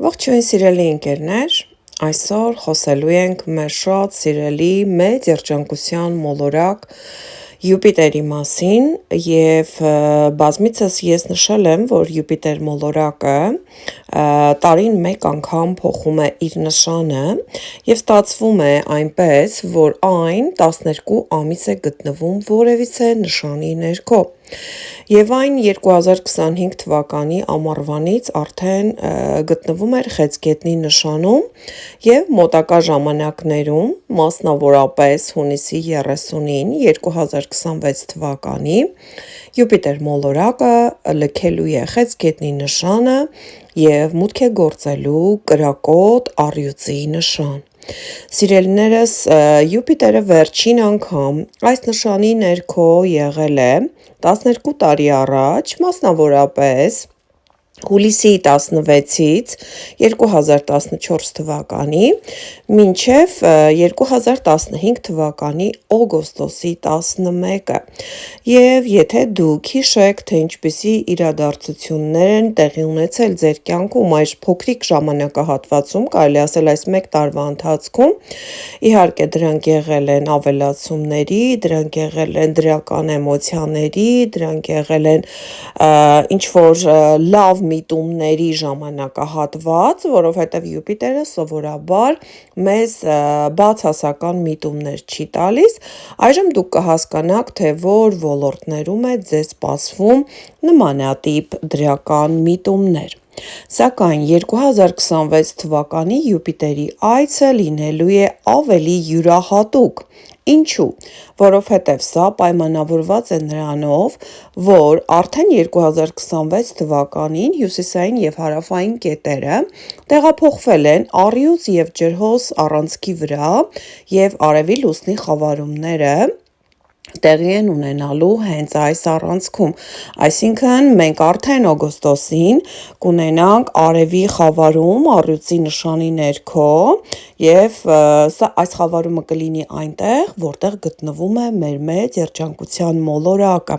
Ողջույն սիրելի ընկերներ, այսօր խոսելու ենք մեր շատ սիրելի մեծ երջանկության մոլորակ Յուպիտերի մասին և բազմիցս ես նշել եմ, որ Յուպիտեր մոլորակը տարին մեկ անգամ փոխում է իր նշանը և ստացվում է այնպես, որ այն 12 ամիս է գտնվում որևիցե նշանի ներքո։ Եվ այն 2025 թվականի ամառվանից արդեն գտնվում էր խեցգետնի նշանում և մոտակա ժամանակներում, մասնավորապես հունիսի 30-ին 2026 թվականի Յուպիտեր մոլորակը լքելու է խեցգետնի նշանը և մուտք է գործելու կրակոտ առյուծի նշան։ Սիրելիներս, Յուպիտերը վերջին անգամ այս նշանի ներքո եղել է 12 տարի առաջ, մասնավորապես հուլիսի 16-ից 2014 թվականի մինչև 2015 թվականի օգոստոսի 11-ը և եթե դուք հիշեք, թե ինչպիսի իրադարձություններ են տեղի ունեցել ձեր կյանքում այս փոքրիկ ժամանակահատվածում, կարելի ասել այս մեկ տարվա ընթացքում, իհարկե դրանք եղել են ավելացումների, դրանք եղել են դրական էմոցիաների, դրանք եղել են ինչ-որ լավ միտումների ժամանակահատված, որովհետև Յուպիտերը սովորաբար մեզ բացասական միտումներ չի տալիս, այժմ դուք կհասկանաք, թե որ ոլորտներում է ձեզ սպասվում նմանատիպ դրական միտումներ։ Սակայն 2026 թվականի Յուպիտերի այցը լինելու է ավելի յուրահատուկ։ Ինչու՞։ Որովհետև սա պայմանավորված է նրանով, որ արդեն 2026 թվականին հյուսիսային և հարավային կետերը տեղափոխվել են առյուծ և ջրհոս առանցքի վրա և արևի լուսնի խավարումները տեղի են ունենալու հենց այս առանցքում, այսինքն մենք արդեն օգոստոսին կունենանք արևի խավարում առյուծի նշանի ներքո և այս խավարումը կլինի այնտեղ, որտեղ գտնվում է մեր մեծ երջանկության մոլորակը։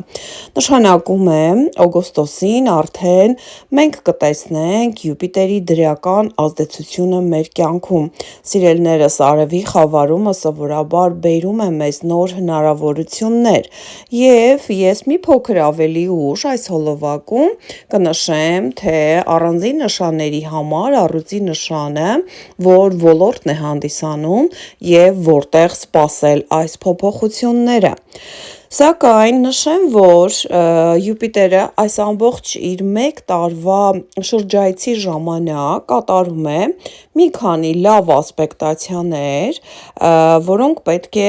Նշանակում է օգոստոսին արդեն մենք կտեսնենք Յուպիտերի դրական ազդեցությունը մեր կյանքում։ Սիրելիներս, արևի խավարումը սովորաբար բերում է մեզ նոր հնարավորություններ և ես մի փոքր ավելի ուշ այս հոլովակում կնշեմ, թե առանձին նշանների համար առյուծի նշանը որ ոլորտն է հանդիսանում և որտեղ սպասել այս փոփոխությունները։ Սակայն նշեմ, որ Յուպիտերը այս ամբողջ իր մեկ տարվա շրջայցի ժամանակ կատարում է մի քանի լավ ասպեկտացիաներ, որոնք պետք է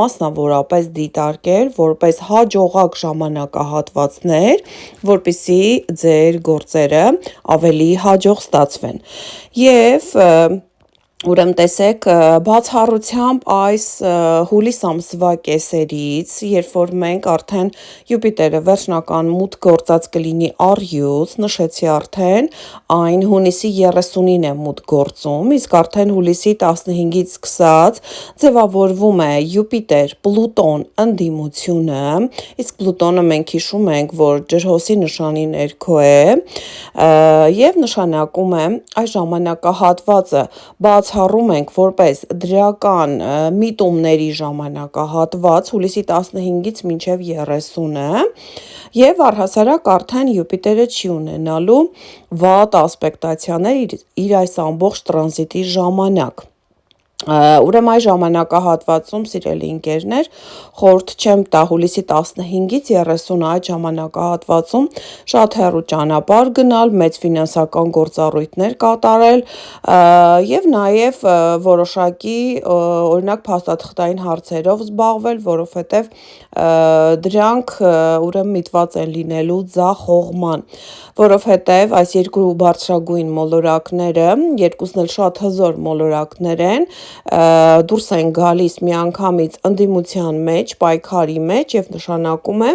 մասնավորապես դիտարկել որպես հաջողակ ժամանակահատվածներ, որպեսզի ձեր գործերը ավելի հաջող ստացվեն։ Եվ ուրեմն տեսեք, բացառությամբ այս հուլիս ամսվա կեսերից, երբ որ մենք արդեն Յուպիտերը վերջնական մուտք գործած կլինի առյուծ, նշեցի արդեն, այն հունիսի 30-ին է մուտք գործում, իսկ արդեն հուլիսի 15-ից սկսած ձևավորվում է Յուպիտեր-Պլուտոն ընդդիմությունը, իսկ Պլուտոնը մենք հիշում ենք, որ ջրհոսի նշանի ներքո է և նշանակում է այս ժամանակահատվածը բացառում ենք որպես դրական միտումների ժամանակահատված հուլիսի 15-ից մինչև 30-ը և առհասարակ արդեն Յուպիտերը չի ունենալու վատ ասպեկտացիաներ իր այս ամբողջ տրանզիտի ժամանակ։ Ուրեմն այս ժամանակահատվածում, սիրելի ընկերներ, խորհուրդ չեմ տա հուլիսի 15-ից 30 այդ ժամանակահատվածում շատ հեռու ճանապարհ գնալ, մեծ ֆինանսական գործառույթներ կատարել և նաև որոշակի օրինակ փաստաթղթային հարցերով զբաղվել, որովհետև դրանք ուրեմն միտված են լինելու ձախ հողման, որովհետև այս երկու բարձրագույն մոլորակները, երկուսն էլ շատ հզոր մոլորակներ են, դուրս են գալիս միանգամից ընդդիմության մեջ, պայքարի մեջ և նշանակում է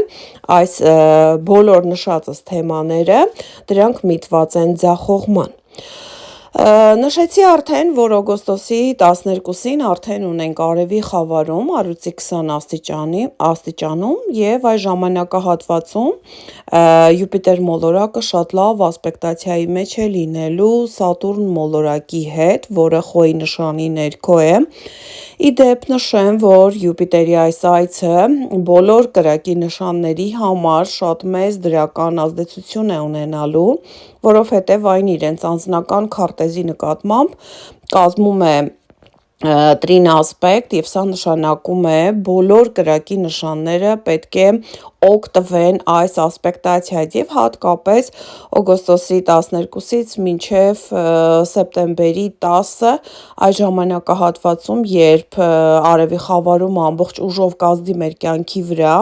այս բոլոր նշածս թեմաները, դրանք միտված են ձախ հողման։ Նշեցի արդեն, որ օգոստոսի 12-ին արդեն ունենք արևի խավարում առյուծի 20 աստիճանում և այս ժամանակահատվածում Յուպիտեր մոլորակը շատ լավ ասպեկտացիայի մեջ է լինելու Սատուրն մոլորակի հետ, որը խոյի նշանի ներքո է։ Իդեպ նշեմ, որ Յուպիտերի այս այցը բոլոր կրակի նշանների համար շատ մեծ դրական ազդեցություն է ունենալու, որովհետև այն իրենց անձնական քարտեզի նկատմամբ կազմում է տրին ասպեկտ և սա նշանակում է բոլոր կրակի նշանները պետք է օգտվեն այս ասպեկտացիայից և հատկապես օգոստոսի 12-ից մինչև սեպտեմբերի 10-ը այս ժամանակահատվածում, երբ արևի խավարումը ամբողջ ուժով կազդի մեր կյանքի վրա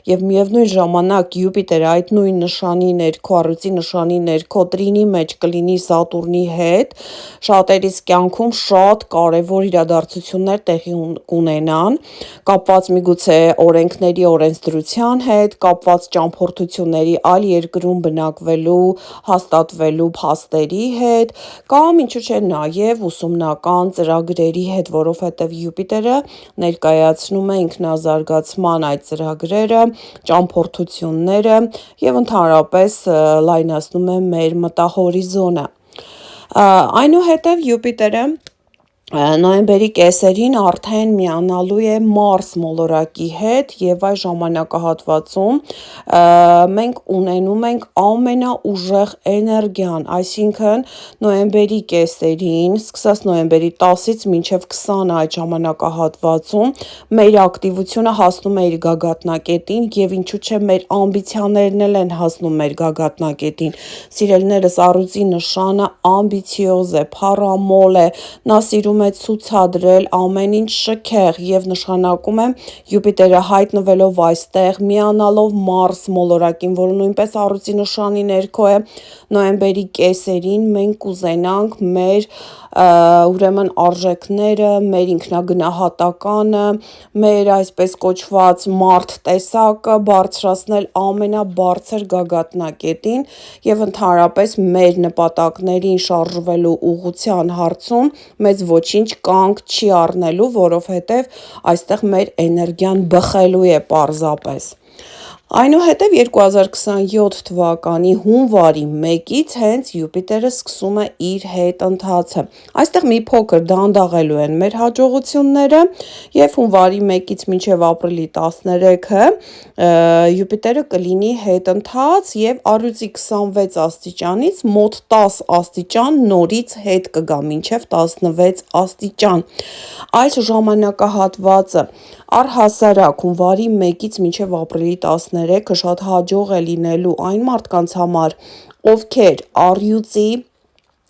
և միևնույն ժամանակ Յուպիտերը այդ նույն նշանի ներքո, առյուծի նշանի ներքո տրինի մեջ կլինի Սատուրնի հետ, շատերիս կյանքում շատ կարևոր իրադարձություններ տեղի կունենան, կապված միգուցե օրենքների օրենսդրության հետ, կապված ճամփորդությունների այլ երկրում բնակվելու, հաստատվելու փաստերի հետ, կամ ինչու՞ չէ նաև ուսումնական ծրագրերի հետ, որովհետև Յուպիտերը ներկայացնում է ինքնազարգացման այդ ծրագրերը, ճամփորդությունները և ընդհանրապես լայնացնում է մեր մտահորիզոնը։ Այնուհետև Յուպիտերը նոյեմբերի կեսերին արդեն միանալու է Մարս մոլորակի հետ և այս ժամանակահատվածում մենք ունենում ենք ամենաուժեղ էներգիան, այսինքն նոյեմբերի կեսերին, սկսած նոյեմբերի 10-ից մինչև 20 այդ ժամանակահատվածում մեր ակտիվությունը հասնում է իր գագաթնակետին և ինչու՞ չէ մեր ամբիցիաներն էլ են հասնում մեր գագաթնակետին։ Սիրելիներս, առյուծի նշանը ամբիցիոզ է, փառամոլ է, նա սիրում է ցուցադրել ամեն ինչ շքեղ և նշանակում է Յուպիտերը հայտնվելով այստեղ, միանալով Մարս մոլորակին, որը նույնպես առյուծի նշանի ներքո է, նոյեմբերի կեսերին մենք կուզենանք մեր ուրեմն արժեքները, մեր ինքնագնահատականը, մեր այսպես կոչված մարդ տեսակը բարձրացնել ամենաբարձր գագաթնակետին և ընդհանրապես մեր նպատակներին շարժվելու ուղղության հարցում մեզ ոչինչ կանգ չի առնելու, որովհետև այստեղ մեր էներգիան բխելու է պարզապես։ Այնուհետև 2027 թվականի հունվարի 1-ից հենց Յուպիտերը սկսում է իր հետընթացը։ Այստեղ մի փոքր դանդաղելու են մեր հաջողությունները և հունվարի 1-ից մինչև ապրիլի 13-ը Յուպիտերը կլինի հետընթաց և առյուծի 26 աստիճանից մոտ 10 աստիճան նորից հետ կգա, մինչև 16 աստիճան։ Այս ժամանակահատվածը առհասարակ հունվարի 1-ից մինչև ապրիլի 13-ը շատ հաջող է լինելու այն մարդկանց համար, ովքեր առյուծի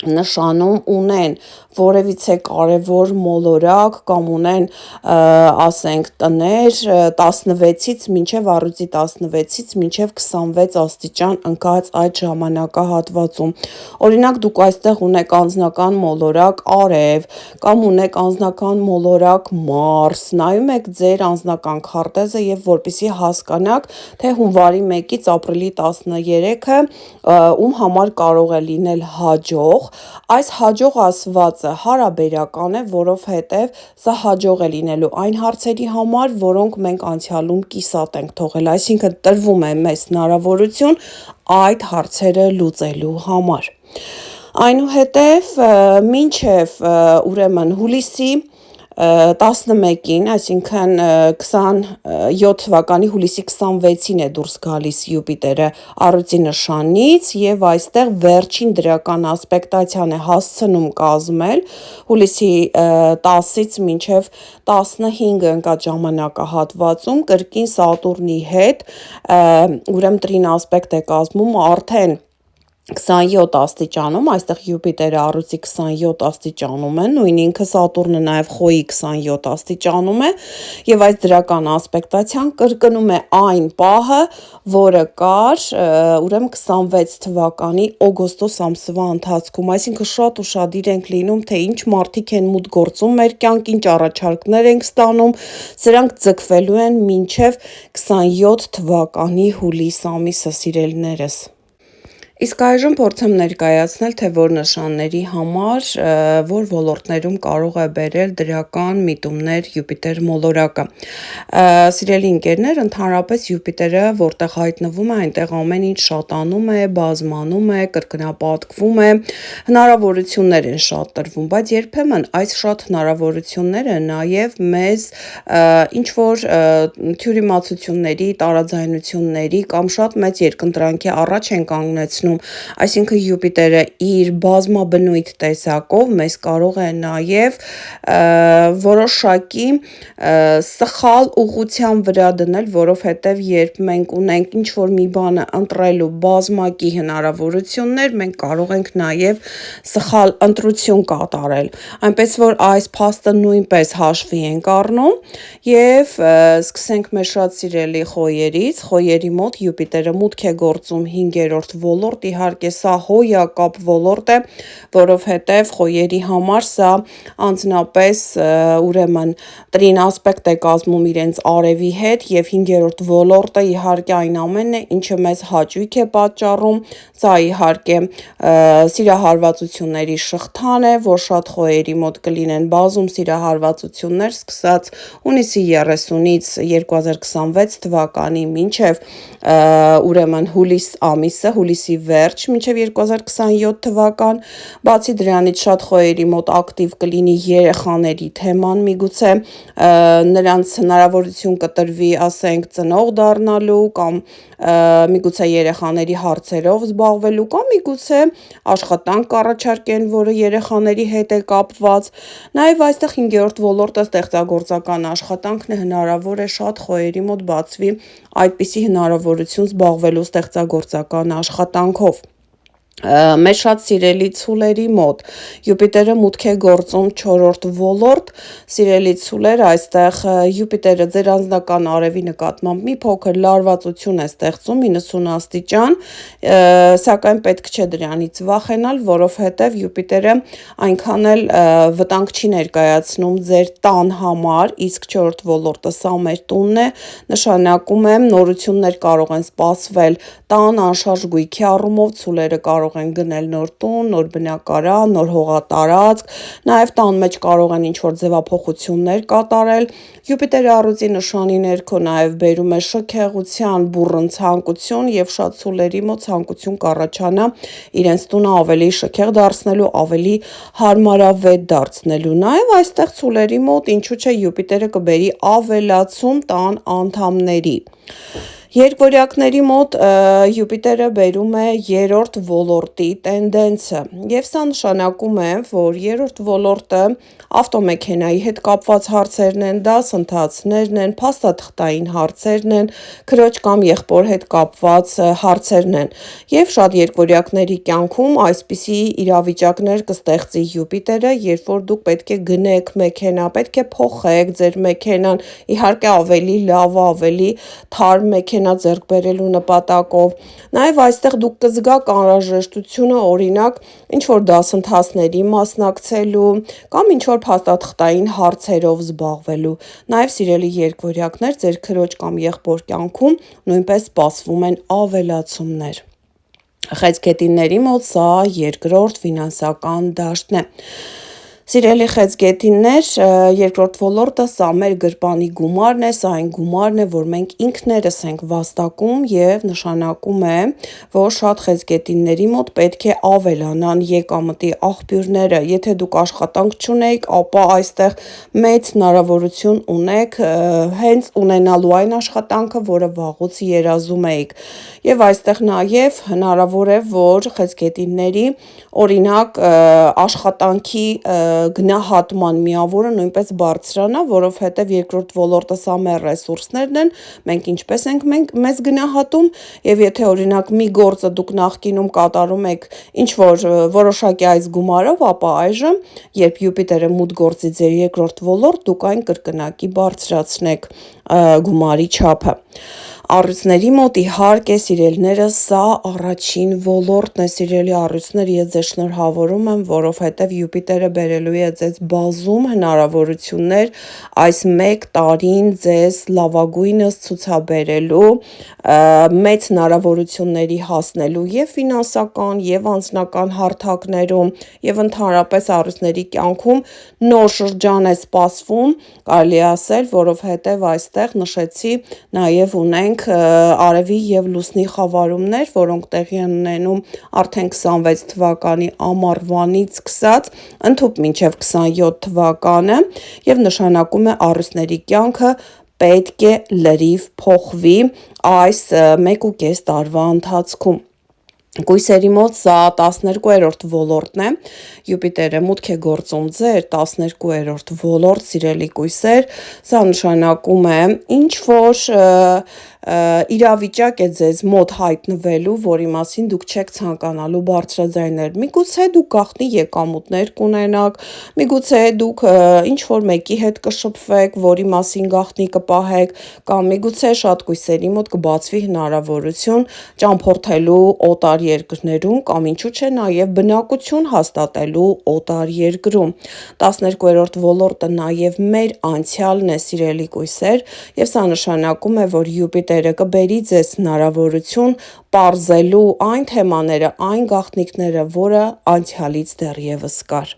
նշանում ունեն որևիցե կարևոր մոլորակ կամ ունեն ասենք տներ 16-ից մինչև առյուծի 16-ից մինչև 26 աստիճան ընկած այդ ժամանակահատվածում։ Օրինակ դուք այստեղ ունեք անձնական մոլորակ Արև կամ ունեք անձնական մոլորակ Մարս, նայում եք ձեր անձնական քարտեզը և որպեսզի հասկանաք, թե հունվարի 1-ից ապրիլի 13-ը ում համար կարող է լինել հաջող, այս հաջող ասվածը հարաբերական է, որովհետև սա հաջող է լինելու այն հարցերի համար, որոնք մենք անցյալում կիսատ ենք թողել, այսինքն տրվում է մեզ հնարավորություն այդ հարցերը լուծելու համար։ Այնուհետև մինչև ուրեմն հուլիսի 11-ին, այսինքն 27 թվականի հուլիսի 26-ին է դուրս գալիս Յուպիտերը առյուծի նշանից և այստեղ վերջին դրական ասպեկտացիան է հասցնում կազմել հուլիսի 10-ից մինչև 15 ընկած ժամանակահատվածում կրկին Սատուրնի հետ, ուրեմն տրին ասպեկտ է կազմում արդեն 27 աստիճանում, այստեղ Յուպիտերը առյուծի 27 աստիճանում է, նույն ինքը Սատուրնը նաև խոյի 27 աստիճանում է և այս դրական ասպեկտացիան կրկնում է այն պահը, որը կար ուրեմն 26 թվականի օգոստոս ամսվա ընթացքում, այսինքն շատ ուշադիր ենք լինում, թե ինչ մարդիկ են մուտք գործում մեր կյանք, ինչ առաջարկներ ենք ստանում, սրանք ձգվելու են մինչև 27 թվականի հուլիս ամիսը, սիրելիներս։ Իսկ այժմ փորձեմ ներկայացնել, թե որ նշանների համար, որ ոլորտներում կարող է բերել դրական միտումներ Յուպիտեր մոլորակը։ Սիրելի ընկերներ, ընդհանրապես Յուպիտերը, որտեղ հայտնվում է, այնտեղ ամեն ինչ շատանում է, բազմանում է, կրկնապատկվում է, հնարավորություններ են շատ տրվում, բայց երբեմն այս շատ հնարավորությունները նաև մեզ ինչ-որ թյուրիմացությունների, տարաձայնությունների կամ շատ մեծ երկընտրանքի առաջ են կանգնեցնում, այսինքն Յուպիտերը իր բազմաբնույթ տեսակով մեզ կարող է նաև որոշակի սխալ ուղղության վրա դնել, որովհետև երբ մենք ունենք ինչ-որ մի բանը ընտրելու բազմակի հնարավորություններ, մենք կարող ենք նաև սխալ ընտրություն կատարել, այնպես որ այս փաստը նույնպես հաշվի ենք առնում և սկսենք մեր շատ սիրելի խոյերից, խոյերի մոտ Յուպիտերը մուտք է գործում 5-րդ ոլորտ, իհարկե սա հոյակապ ոլորտ է, որովհետև խոյերի համար սա անձնապես ուրեմն տրին ասպեկտ է կազմում իրենց արևի հետ և 5-րդ ոլորտը իհարկե այն ամենն է, ինչը մեզ հաճույք է պատճառում, սա իհարկե սիրահարվածությունների շղթան է, որ շատ խոյերի մոտ կլինեն բազում սիրահարվածություններ, սկսած հունիսի 30-ից 2026 թվականի մինչև ուրեմն հուլիս ամիսը, հուլիսի վերջ մինչև 2027 թվական, բացի դրանից շատ խոյերի մոտ ակտիվ կլինի երեխաների թեման, միգուցե նրանց հնարավորություն կտրվի, ասենք, ծնող դառնալու կամ միգուցե երեխաների հարցերով զբաղվելու կամ միգուցե աշխատանք կառաջարկեն, որը երեխաների հետ է կապված, նաև այստեղ 5-րդ ոլորտը ստեղծագործական աշխատանքն է, հնարավոր է շատ խոյերի մոտ բացվի այդպիսի հնարավորություն զբաղվելու ստեղծագործական աշխատանքով։ Մեր շատ սիրելի ցուլերի մոտ Յուպիտերը մուտք է գործում 4-րդ ոլորտ, սիրելի ցուլեր, այստեղ Յուպիտերը ձեր անձնական արևի նկատմամբ մի փոքր լարվածություն է ստեղծում 90 աստիճան, սակայն պետք չէ դրանից վախենալ, որովհետև Յուպիտերը այնքան էլ վտանգ չի ներկայացնում ձեր տան համար, իսկ 4-րդ ոլորտը սա մեր տունն է, նշանակում է նորություններ կարող են սպասվել տան, անշարժ գույքի առումով, ցուլերը կարող են գնել նոր տուն, նոր բնակարան, նոր հողատարածք, նաև տան մեջ կարող են ինչ-որ ձևափոխություններ կատարել, Յուպիտերը առյուծի նշանի ներքո նաև բերում է շքեղության բուռն ցանկություն և շատ ցուլերի մոտ ցանկություն կառաջանա իրենց տունը ավելի շքեղ դարձնելու, ավելի հարմարավետ դարձնելու, նաև այստեղ ցուլերի մոտ ինչու չէ Յուպիտերը կբերի ավելացում տան անդամների։ Երկվորյակների մոտ Յուպիտերը բերում է 3-րդ ոլորտի տենդենսը և սա նշանակում է, որ 3-րդ ոլորտը ավտոմեքենայի հետ կապված հարցերն են, դասընթացներն են, փաստաթղթային հարցերն են, քրոջ կամ եղբոր հետ կապված հարցերն են և շատ երկվորյակների կյանքում այսպիսի իրավիճակներ կստեղծի Յուպիտերը, երբ որ դուք պետք է գնեք մեքենա, պետք է փոխեք ձեր մեքենան, իհարկե ավելի լավ, ավելի թարմ մեքենա ձեռք բերելու նպատակով, նաև այստեղ դուք կզգաք անհրաժեշտությունը, օրինակ, ինչ-որ դասընթացների մասնակցելու կամ ինչ-որ փաստաթղթային հարցերով զբաղվելու, նաև սիրելի երկվորյակներ, ձեր քրոջ կամ եղբոր կյանքում նույնպես սպասվում են ավելացումներ։ Խեցգետինների մոտ սա 2-րդ ֆինանսական դաշտն է։ Սիրելի խեցգետիններ, 2-րդ ոլորտը սա մեր գրպանի գումարն է, սա այն գումարն է, որ մենք ինքներս ենք վաստակում և նշանակում է, որ շատ խեցգետինների մոտ պետք է ավելանան եկամտի աղբյուրները, եթե դուք աշխատանք չունեք, ապա այստեղ մեծ հնարավորություն ունեք հենց ունենալու այն աշխատանքը, որը վաղուց երազում էիք, և այստեղ նաև հնարավոր է, որ խեցգետինների օրինակ աշխատանքի գնահատման միավորը նույնպես բարձրանա, որովհետև 2-րդ ոլորտը սա մեր ռեսուրսներն են, մենք ինչպես ենք մեզ գնահատում և եթե օրինակ մի գործը դուք նախկինում կատարում եք ինչ-որ որոշակի այս գումարով, ապա այժմ, երբ Յուպիտերը մուտք գործի ձեր 2-րդ ոլորտ, դուք այն կրկնակի բարձրացնեք գումարի չափը։ Առույցների մոտ իհարկե սիրելիներս սա առաջին ոլորտն է, սիրելի առույցներ, ես ձեզ շնորհավորում եմ, որովհետև Յուպիտերը բերելու է ձեզ բազում հնարավորություններ այս մեկ տարին ձեզ լավագույնս ցուցաբերելու, մեծ հնարավորությունների հասնելու եւ ֆինանսական եւ անձնական հարթակներում եւ ընդհանրապես առույցների կյանքում նոր շրջան է սպասվում, կարելի է ասել, որովհետև այստեղ նշեցի նաև ունենք արևի եւ լուսնի խավարումներ, որոնք տեղի են ունենում արդեն 26 թվականի ամառվանից սկսած ընդհուպ մինչև 27 թվականը եւ նշանակում է առույցների կյանքը պետք է լրիվ փոխվի այս 1.5 տարվա ընթացքում։ Գույսերի մոտ սա 12-րդ ոլորտն է, Յուպիտերը մուտք է գործում ձեր 12-րդ ոլորտ, սիրելի գույսեր, սա նշանակում է ինչ-որ իրավիճակ է ձեզ մոտ հայտնվելու, որի մասին դուք չեք ցանկանալու բարձրաձայնել, միգուցե դուք գաղտնի եկամուտներ կունենաք, միգուցե դուք ինչ-որ մեկի հետ կշփվեք, որի մասին գաղտնի կպահեք, կամ միգուցե շատ գույսերի մոտ կբացվի հնարավորություն ճամփորդելու օտար երկրներում կամ ինչու՞ չէ նաև բնակություն հաստատելու օտար երկրում։ 12-րդ ոլորտը նաև մեր անցյալն է, սիրելի գույսեր, եւ սա նշանակում է, որ Յուպիտերը կբերի ձեզ հնարավորություն պարզելու այն թեմաները, այն գաղտնիքները, որը անցյալից դեռևս կար։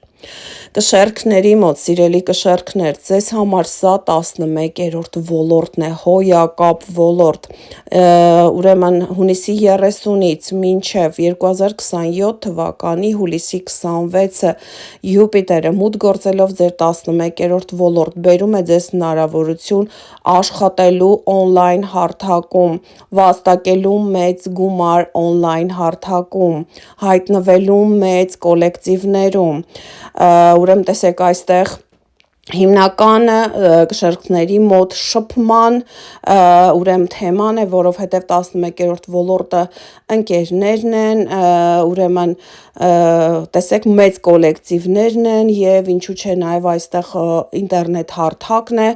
Կշեռքների մոտ, սիրելի կշեռքներ, ձեզ համար սա 11-րդ ոլորտն է, հոյակապ ոլորտ, ուրեմն հունիսի 30-ից մինչև 2027 թվականի հուլիսի 26-ը Յուպիտերը մուտք գործելով ձեր 11-րդ ոլորտ բերում է ձեզ հնարավորություն աշխատելու օնլայն հարթակում, վաստակելու մեծ գումար օնլայն հարթակում, հայտնվելու մեծ կոլեկտիվներում, ուրեմն տեսեք այստեղ հիմնականը կշեռքների մոտ շփման ուրեմն թեման է, որովհետև 11-րդ ոլորտը ընկերներն են, ուրեմն տեսեք մեծ կոլեկտիվներն են եւ ինչու՞ չէ նաեւ այստեղ ինտերնետ հարթակն է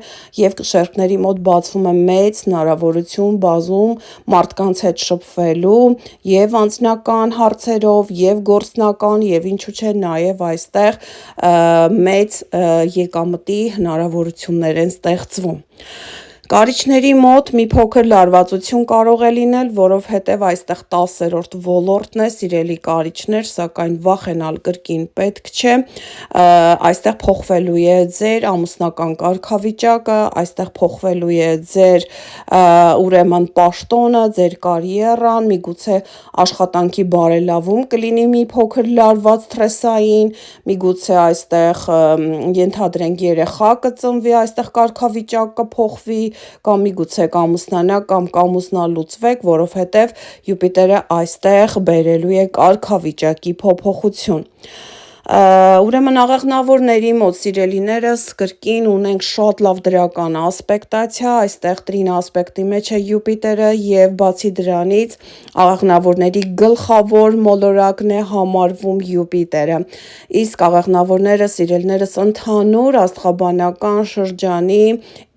եւ կշեռքների մոտ բացվում է մեծ հնարավորություն բազում մարդկանց հետ շփվելու եւ անձնական հարցերով եւ գործնական եւ ինչու՞ չէ նաեւ այստեղ մեծ եկամտի հնարավորություններ են ստեղծվում։ Կարիճների մոտ մի փոքր լարվածություն կարող է լինել, որովհետև այստեղ 10-րդ ոլորտն է, սիրելի կարիճներ, սակայն վախենալ կրկին պետք չէ, այստեղ փոխվելու է ձեր ամուսնական կարգավիճակը, այստեղ փոխվելու է ձեր ուրեմն պաշտոնը, ձեր կարիերան, միգուցե աշխատանքի բարելավում կլինի մի փոքր լարված սթրեսային, միգուցե այստեղ ենթադրենք երեխա կծնվի, այստեղ կարգավիճակ կփոխվի, կամ միգուցե կամուսնանաք կամ կամուսնալուծվեք, որովհետև Յուպիտերը այստեղ բերելու է կարգավիճակի փոփոխություն։ Ուրեմն աղեղնավորների մոտ, սիրելիներս, կրկին ունենք շատ լավ դրական ասպեկտացիա, այստեղ տրին ասպեկտի մեջ է Յուպիտերը եւ բացի դրանից աղեղնավորների գլխավոր մոլորակն է համարվում Յուպիտերը։ Իսկ աղեղնավորները, սիրելիներս, ընդհանուր աստղաբանական շրջանի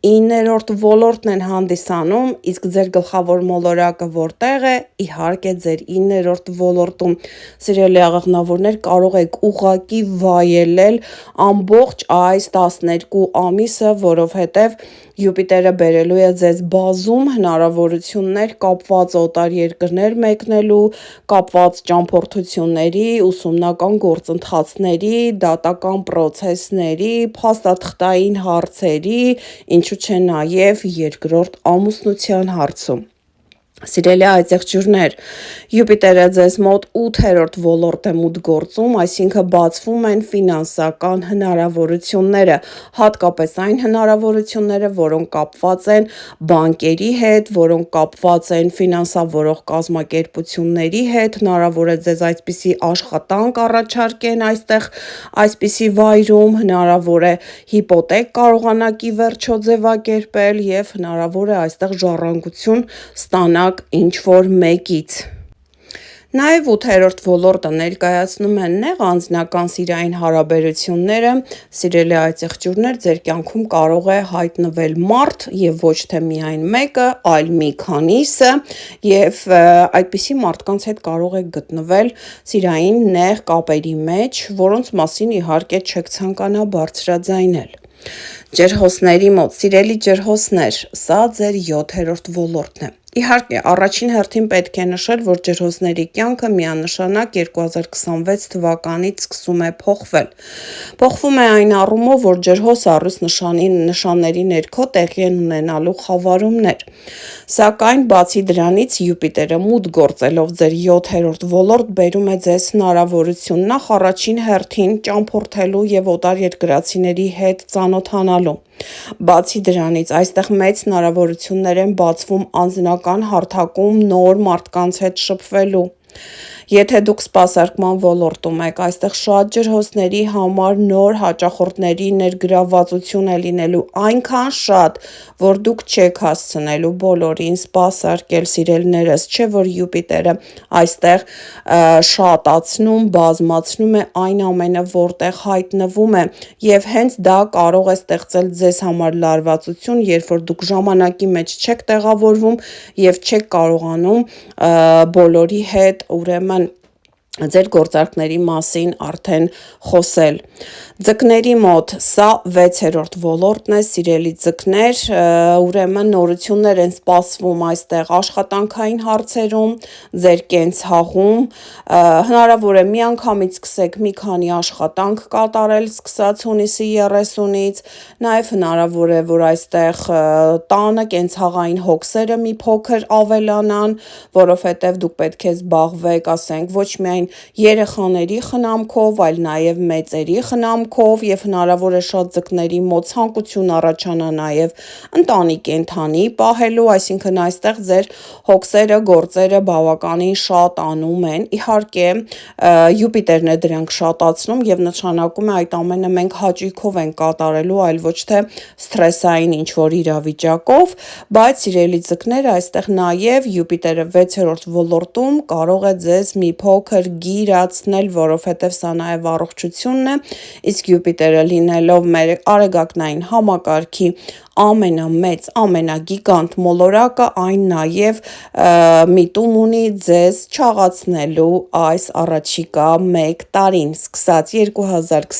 9-րդ ոլորտն են հանդիսանում, իսկ ձեր գլխավոր մոլորակը որտեղ է, իհարկե ձեր 9-րդ ոլորտում։ Սիրելի աղեղնավորներ, կարող եք ուղղակի վայելել ամբողջ այս 12 ամիսը, որովհետև Յուպիտերը բերելու է ձեզ բազում հնարավորություններ կապված օտար երկրներ մեկնելու, կապված ճամփորդությունների, ուսումնական գործընթացների, դատական պրոցեսների, փաստաթղթային հարցերի, ինչու՞ չէ նաև երկրորդ ամուսնության հարցում։ Սիրելի այծեղջյուրներ, Յուպիտերը ձեզ մոտ 8-րդ ոլորտ է մուտք գործում, այսինքն բացվում են ֆինանսական հնարավորությունները, հատկապես այն հնարավորությունները, որոնք կապված են բանկերի հետ, որոնք կապված են ֆինանսավորող կազմակերպությունների հետ, հնարավոր է ձեզ այսպիսի աշխատանք առաջարկեն այստեղ, այսպիսի վայրում, հնարավոր է հիպոթեք կարողանաք ի վերջո ձևակերպել եւ հնարավոր է այստեղ ժառանգություն ստանաք ինչ-որ մեկից։ Նաև 8-րդ ոլորտը ներկայացնում է նեղ անձնական սիրային հարաբերությունները, սիրելի այծեղջյուրներ, ձեր կյանքում կարող է հայտնվել մարդ եւ ոչ թե միայն մեկը, այլ մի քանիսը եւ այդպիսի մարդկանց հետ կարող եք գտնվել սիրային նեղ կապերի մեջ, որոնց մասին իհարկե չեք ցանկանա բարձրաձայնել։ Ջրհոսների մոտ, սիրելի ջրհոսներ, սա ձեր 7-րդ ոլորտն է։ Իհարկե, առաջին հերթին պետք է նշել, որ ջրհոսների կյանքը միանշանակ 2026 թվականից սկսում է փոխվել։ Փոխվում է այն առումով, որ ջրհոս առյուծ նշանների ներքո տեղի են ունենալու խավարումներ։ Սակայն բացի դրանից Յուպիտերը մուտք գործելով ձեր 7-րդ ոլորտ բերում է ձեզ հնարավորություն նախ առաջին հերթին ճամփորդելու եւ օտարերկրացիների հետ ծանոթանալու։ Բացի դրանից, այստեղ մեծ հնարավորություններ են բացվում անձնական հարթակում նոր մարդկանց հետ շփվելու։ Եթե դուք սպասարկման ոլորտում եք, այստեղ շատ ջրհոսների համար նոր հաճախորդների ներգրավվածություն է լինելու այնքան շատ, որ դուք չեք հասցնելու բոլորին սպասարկել, սիրելիներս, չէ որ Յուպիտերը այստեղ շատացնում, բազմացնում է այն ամենը, որտեղ հայտնվում է, եւ հենց դա կարող է ստեղծել ձեզ համար լարվածություն, երբ որ դուք ժամանակի մեջ չեք տեղավորվում եւ չեք կարողանում բոլորի հետ ուրեմն ձեր գործարքների մասին արդեն խոսել։ Ձկների մոտ, սա 6-րդ ոլորտն է, սիրելի ձկներ, ուրեմն նորություններ են սպասվում այստեղ աշխատանքային հարցերում, ձեր կենցաղում, հնարավոր է միանգամից սկսեք մի քանի աշխատանք կատարել, սկսած հունիսի 30-ից, նաև հնարավոր է, որ այստեղ տանը կենցաղային հոգսերը մի փոքր ավելանան, որովհետև դուք պետք է զբաղվեք, ասենք, ոչ միայն երեխաների խնամքով, այլ նաև մեծերի խնամքով եւ հնարավոր է շատ ձկների մոտ ցանկություն առաջանա նաև ընտանի կենդանի պահելու, այսինքն այստեղ ձեր հոգսերը, գործերը բավականին շատ անում են։ Իհարկե, Յուպիտերն է դրանք շատացնում եւ նշանակում է այդ ամենը մենք հաճույքով ենք կատարելու, այլ ոչ թե սթրեսային ինչ-որ իրավիճակով, բայց սիրելի ձկները, այստեղ նաև Յուպիտերը 6-րդ ոլորտում կարող է ձեզ մի փոքր գիրացնել, որովհետև սա նաև առողջությունն է, իսկ Յուպիտերը լինելով մեր արեգակնային համակարգի ամենամեծ, ամենագիգանտ մոլորակը, այն նաև միտում ունի ձեզ չաղացնելու այս առաջիկա 1 տարին, սկսած 2020